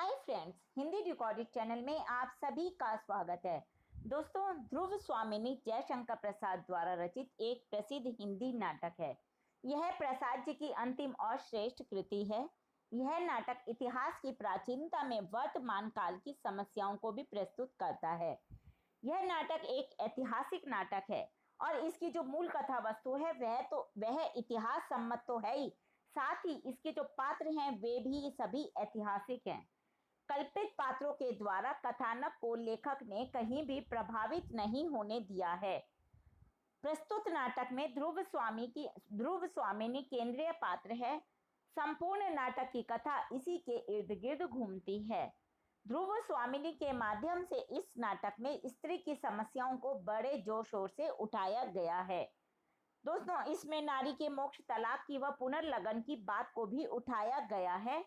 Hi friends, Hindi recorded channel में आप सभी का स्वागत है। दोस्तों, ध्रुव स्वामिनी जयशंकर प्रसाद द्वारा रचित एक प्रसिद्ध हिंदी नाटक है। यह प्रसाद जी की अंतिम और श्रेष्ठ कृति है। यह नाटक इतिहास की प्राचीनता में वर्तमान काल की समस्याओं को भी प्रस्तुत करता है। यह नाटक एक ऐतिहासिक नाटक है और इसकी जो मूल कथा वस्तु है वह इतिहास सम्मत तो है ही, साथ ही इसके जो पात्र हैं वे भी सभी ऐतिहासिक हैं। कल्पित पात्रों के द्वारा कथानक को लेखक ने कहीं भी प्रभावित नहीं होने दिया है। प्रस्तुत नाटक में ध्रुव स्वामिनी केंद्रीय पात्र है। संपूर्ण नाटक की कथा इसी के इर्द गिर्द घूमती है। ध्रुव स्वामिनी के माध्यम से इस नाटक में स्त्री की समस्याओं को बड़े जोर शोर से उठाया गया है। दोस्तों, इसमें नारी के मोक्ष, तलाक की व पुनर्लगन की बात को भी उठाया गया है।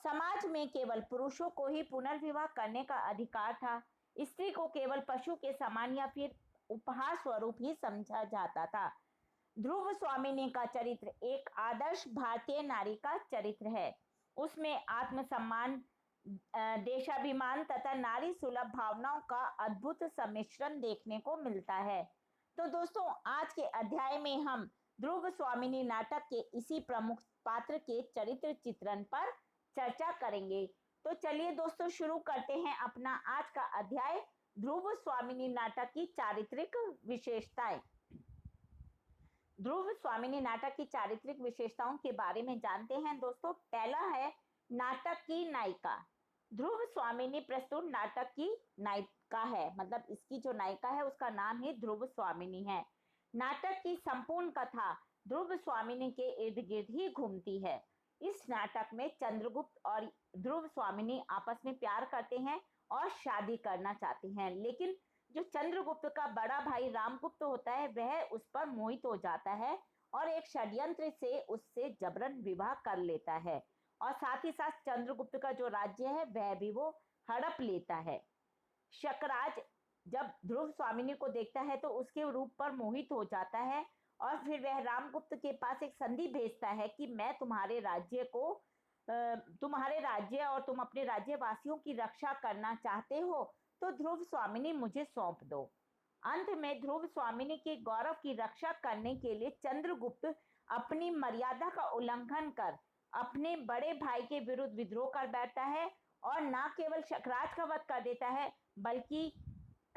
समाज में केवल पुरुषों को ही पुनर्विवाह करने का अधिकार था। स्त्री को केवल पशु के समान या फिर उपहार स्वरूप ही समझा जाता था। ध्रुव स्वामिनी का चरित्र एक आदर्श भारतीय नारी का चरित्र है। उसमें आत्मसम्मान, देशाभिमान तथा नारी सुलभ भावनाओं का अद्भुत सम्मिश्रण देखने को मिलता है। तो दोस्तों, आज के अध्याय में हम ध्रुव स्वामिनी नाटक के इसी प्रमुख पात्र के चरित्र चित्रण पर चर्चा करेंगे। तो चलिए दोस्तों, शुरू करते हैं अपना आज का अध्याय, ध्रुव स्वामिनी नाटक की चारित्रिक विशेषताएं। ध्रुव स्वामिनी नाटक की चारित्रिक विशेषताओं के बारे में जानते हैं। दोस्तों, पहला है नाटक की नायिका। ध्रुव स्वामिनी प्रस्तुत नाटक की नायिका है, मतलब इसकी जो नायिका है उसका नाम ही ध्रुव स्वामिनी है। नाटक की संपूर्ण कथा ध्रुव स्वामिनी के इर्द गिर्द ही घूमती है। इस नाटक में चंद्रगुप्त और ध्रुव स्वामिनी आपस में प्यार करते हैं और शादी करना चाहते हैं, लेकिन जो चंद्रगुप्त का बड़ा भाई रामगुप्त होता है वह उस पर मोहित हो जाता है और एक षड्यंत्र से उससे जबरन विवाह कर लेता है और साथ ही साथ चंद्रगुप्त का जो राज्य है वह भी वो हड़प लेता है। शकराज जब ध्रुव स्वामिनी को देखता है तो उसके रूप पर मोहित हो जाता है और फिर वह रामगुप्त के पास एक संधि भेजता है कि मैं तुम्हारे राज्य और तुम अपने राज्यवासियों की रक्षा करना चाहते हो तो ध्रुव स्वामिनी मुझे सौंप दो। अंत में ध्रुव स्वामिनी के गौरव की रक्षा करने के लिए चंद्रगुप्त अपनी मर्यादा का उल्लंघन कर अपने बड़े भाई के विरुद्ध विद्रोह कर बैठता है और न केवल शकराज का वध कर देता है बल्कि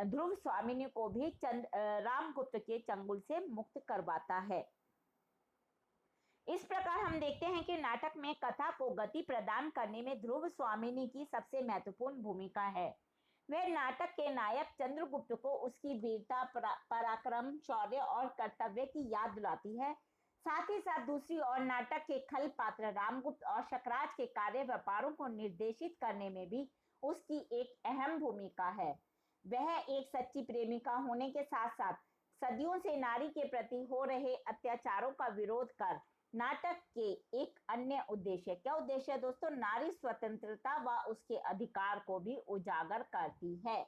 ध्रुव स्वामिनी को भी रामगुप्त के चंगुल से मुक्त करवाता है। इस प्रकार हम देखते हैं कि नाटक में कथा को गति प्रदान करने में ध्रुव स्वामिनी की सबसे महत्वपूर्ण भूमिका है। वह नाटक के नायक चंद्रगुप्त को उसकी वीरता, पराक्रम, शौर्य और कर्तव्य की याद दिलाती है। साथ ही साथ दूसरी ओर नाटक के खल पात्र रामगुप्त और शकराज के कार्य व्यापारों को निर्देशित करने में भी उसकी एक अहम भूमिका है। वह एक सच्ची प्रेमिका होने के साथ साथ सदियों से नारी के प्रति हो रहे अत्याचारों का विरोध कर नाटक के एक अन्य उद्देश्य, क्या उद्देश्य है दोस्तों? नारी स्वतंत्रता व उसके अधिकार को भी उजागर करती है।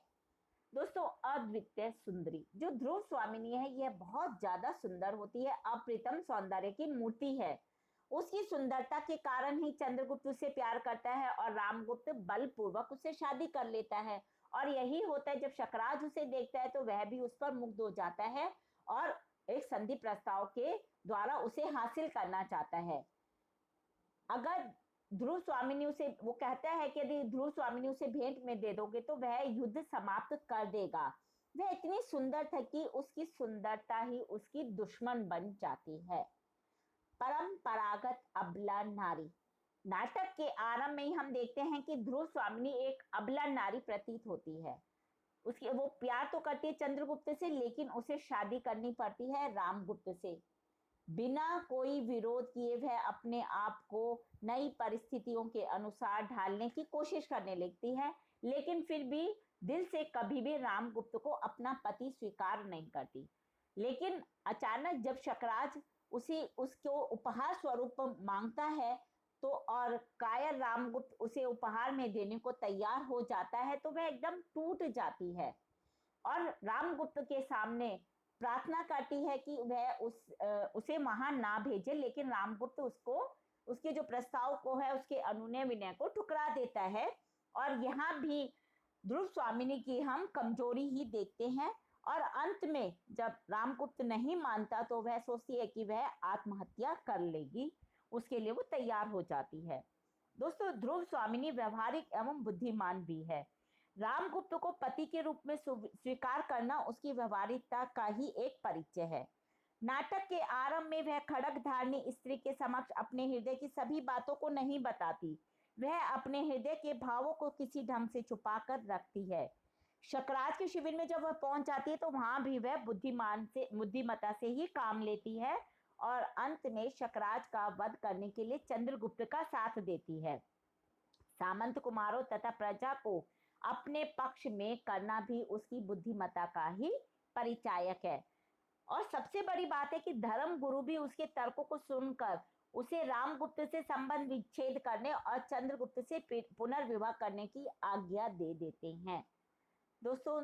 दोस्तों, अद्वितीय सुंदरी जो ध्रुव स्वामिनी है यह बहुत ज्यादा सुंदर होती है, अप्रतिम सौंदर्य की मूर्ति है। उसकी सुंदरता के कारण ही चंद्रगुप्त उससे प्यार करता है और रामगुप्त बलपूर्वक उससे शादी कर लेता है। और यही होता है, जब शकराज उसे देखता है तो वह भी उस पर मुग्ध हो जाता है और एक संधि प्रस्ताव के द्वारा उसे हासिल करना चाहता है। अगर ध्रुव स्वामिनी उसे, वो कहता है कि यदि ध्रुव स्वामिनी उसे भेंट में दे दोगे तो वह युद्ध समाप्त कर देगा। वह इतनी सुंदर था कि उसकी सुंदरता ही उसकी दुश्मन बन जाती है। परंपरागत अबला नारी। नाटक के आरंभ में ही हम देखते हैं कि ध्रुव स्वामिनी एक अबला नारी प्रतीत होती है। उसकी वो प्यार तो करती है चंद्रगुप्त से, लेकिन उसे शादी करनी पड़ती है रामगुप्त से। बिना कोई विरोध किए वह अपने आप को नई परिस्थितियों के अनुसार ढालने की कोशिश करने लगती है, लेकिन फिर भी दिल से कभी भी रामगुप्त को अपना पति स्वीकार नहीं करती। लेकिन अचानक जब शकराज उसको उपहार स्वरूप मांगता है तो और कायर रामगुप्त उसे उपहार में देने को तैयार हो जाता है तो वह एकदम टूट जाती है और रामगुप्त के सामने प्रार्थना करती है कि वह उसे वहां ना भेजे, लेकिन रामगुप्त उसके जो प्रस्ताव को है उसके अनुनय विनय को ठुकरा देता है और यहाँ भी ध्रुव स्वामिनी की हम कमजोरी ही देखते हैं। और अंत में जब रामगुप्त नहीं मानता तो वह सोचती है कि वह आत्महत्या कर लेगी, उसके लिए वो तैयार हो जाती है। दोस्तों, ध्रुव स्वामिनी व्यवहारिक एवं बुद्धिमान भी है। रामगुप्त को पति के रूप में स्वीकार करना उसकी व्यवहारिकता का ही एक परिचय है। नाटक के आरंभ में वह खड्गधारणी स्त्री के समक्ष अपने हृदय की सभी बातों को नहीं बताती, वह अपने हृदय के भावों को किसी ढंग से छुपा कर रखती है। शकराज के शिविर में जब वह पहुंच जाती है तो वहां भी वह बुद्धिमता से ही काम लेती है और अंत में शकराज का वध करने के लिए चंद्रगुप्त का साथ देती है। सामंत कुमारों तथा प्रजा को अपने पक्ष में करना भी उसकी बुद्धिमता का ही परिचायक है। और सबसे बड़ी बात है कि धर्म गुरु भी उसके तर्कों को सुनकर उसे रामगुप्त से संबंध विच्छेद करने और चंद्रगुप्त से पुनर्विवाह करने की आज्ञा दे देते हैं। दोस्तों,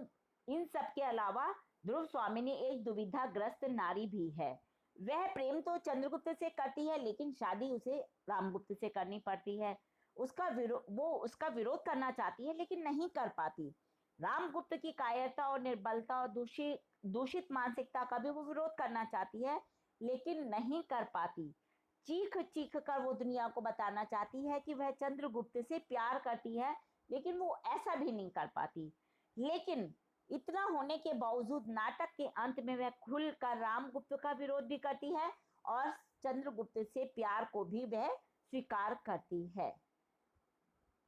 इन सब के अलावा ध्रुव स्वामिनी एक दुविधाग्रस्त नारी भी है। वह प्रेम तो चंद्रगुप्त से करती है लेकिन शादी उसे रामगुप्त से करनी पड़ती है। वो उसका विरोध करना चाहती है लेकिन नहीं कर पाती। रामगुप्त की कायरता और निर्बलता और दूषित मानसिकता का भी वो विरोध करना चाहती है लेकिन नहीं कर पाती। चीख चीख कर वो दुनिया को बताना चाहती है कि वह चंद्रगुप्त से प्यार करती है, लेकिन वो ऐसा भी नहीं कर पाती। लेकिन इतना होने के बावजूद नाटक के अंत में वह खुलकर रामगुप्त का विरोध भी करती है और चंद्रगुप्त से प्यार को भी वह स्वीकार करती है।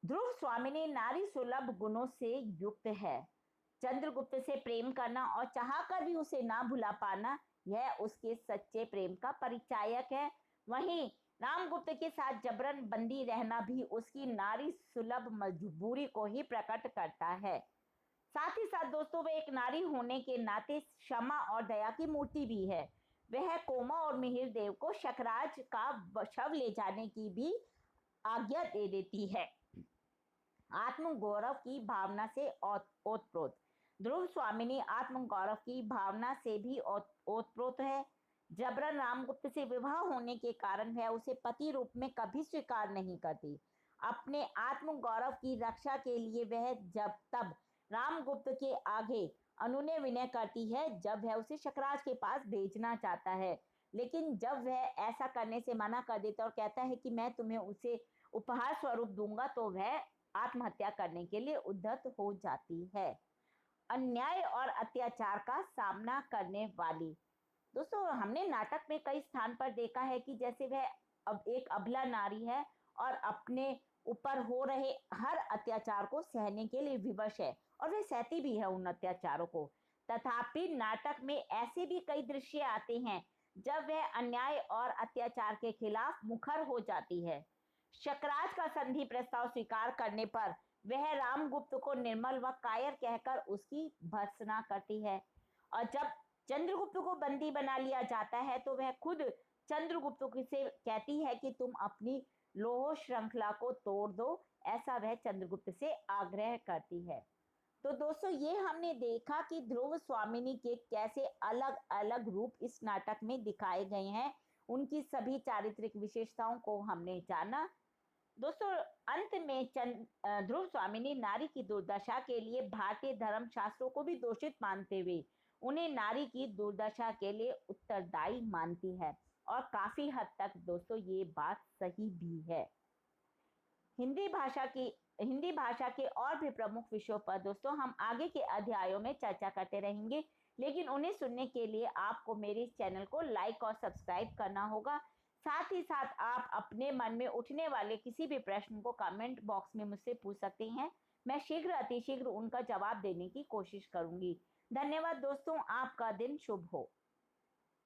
ध्रुव स्वामिनी नारी सुलभ गुणों से युक्त है। चंद्रगुप्त से प्रेम करना और चाहकर भी उसे ना भुला पाना, यह उसके सच्चे प्रेम का परिचायक है। वहीं रामगुप्त के साथ जबरन बंदी रहना भी उसकी नारी सुलभ मजबूरी को ही प्रकट करता है। साथ ही साथ दोस्तों, वह एक नारी होने के नाते क्षमा और दया की मूर्ति भी है। वह कोमा और मिहिर देव को शकराज का शव ले जाने की भी आज्ञा दे देती है। आत्म गौरव की भावना से ओतप्रोत ध्रुव स्वामिनी आत्म गौरव की भावना से भी ओतप्रोत है। जबरन रामगुप्त से विवाह होने के कारण वह उसे पति रूप में कभी स्वीकार नहीं करती। अपने आत्म गौरव की रक्षा के लिए वह तब रामगुप्त के आगे अनुनय विनय करती है जब वह उसे शकराज के पास भेजना चाहता है, लेकिन जब वह ऐसा करने से मना कर देता और कहता है कि मैं तुम्हें उसे उपहार स्वरूप दूंगा, तो वह आत्महत्या करने के लिए उद्यत हो जाती है। अन्याय और अत्याचार का सामना करने वाली। दोस्तों, हमने नाटक में कई स्थान पर देखा है कि जैसे वह अब एक अबला नारी है और अपने ऊपर हो रहे हर अत्याचार को सहने के लिए विवश है और वह सहती भी है उन अत्याचारों को। तथापि नाटक में ऐसे भी कई दृश्य आते हैं जब वह अन्याय और अत्याचार के खिलाफ मुखर हो जाती है। शकराज का संधि प्रस्ताव स्वीकार करने पर वह रामगुप्त को निर्मल व कायर कहकर उसकी भर्त्सना करती है और जब चंद्रगुप्त को बंदी बना लिया जाता है तो वह खुद चंद्रगुप्त से कहती है कि तुम अपनी लोह श्रृंखला को तोड़ दो, ऐसा वह चंद्रगुप्त से आग्रह करती है। तो दोस्तों, ये हमने देखा कि ध्रुव स्वामिनी के कैसे अलग अलग रूप इस नाटक में दिखाए गए हैं। उनकी सभी चारित्रिक विशेषताओं को हमने जाना। दोस्तों, अंत में ध्रुव स्वामिनी नारी की दुर्दशा के लिए भारतीय धर्म शास्त्रों को भी दोषित मानते हुए उन्हें नारी की दुर्दशा के लिए उत्तरदायी मानती है और काफी हद तक दोस्तों ये बात सही भी है। हिंदी भाषा के और भी प्रमुख विषयों पर दोस्तों हम आगे के अध्यायों में चर्चा करते रहेंगे, लेकिन उन्हें सुनने के लिए आपको मेरे चैनल को लाइक और सब्सक्राइब करना होगा। साथ ही साथ आप अपने मन में उठने वाले किसी भी प्रश्न को कमेंट बॉक्स में मुझसे पूछ सकते हैं। मैं शीघ्र अतिशीघ्र उनका जवाब देने की कोशिश करूंगी। धन्यवाद दोस्तों, आपका दिन शुभ हो।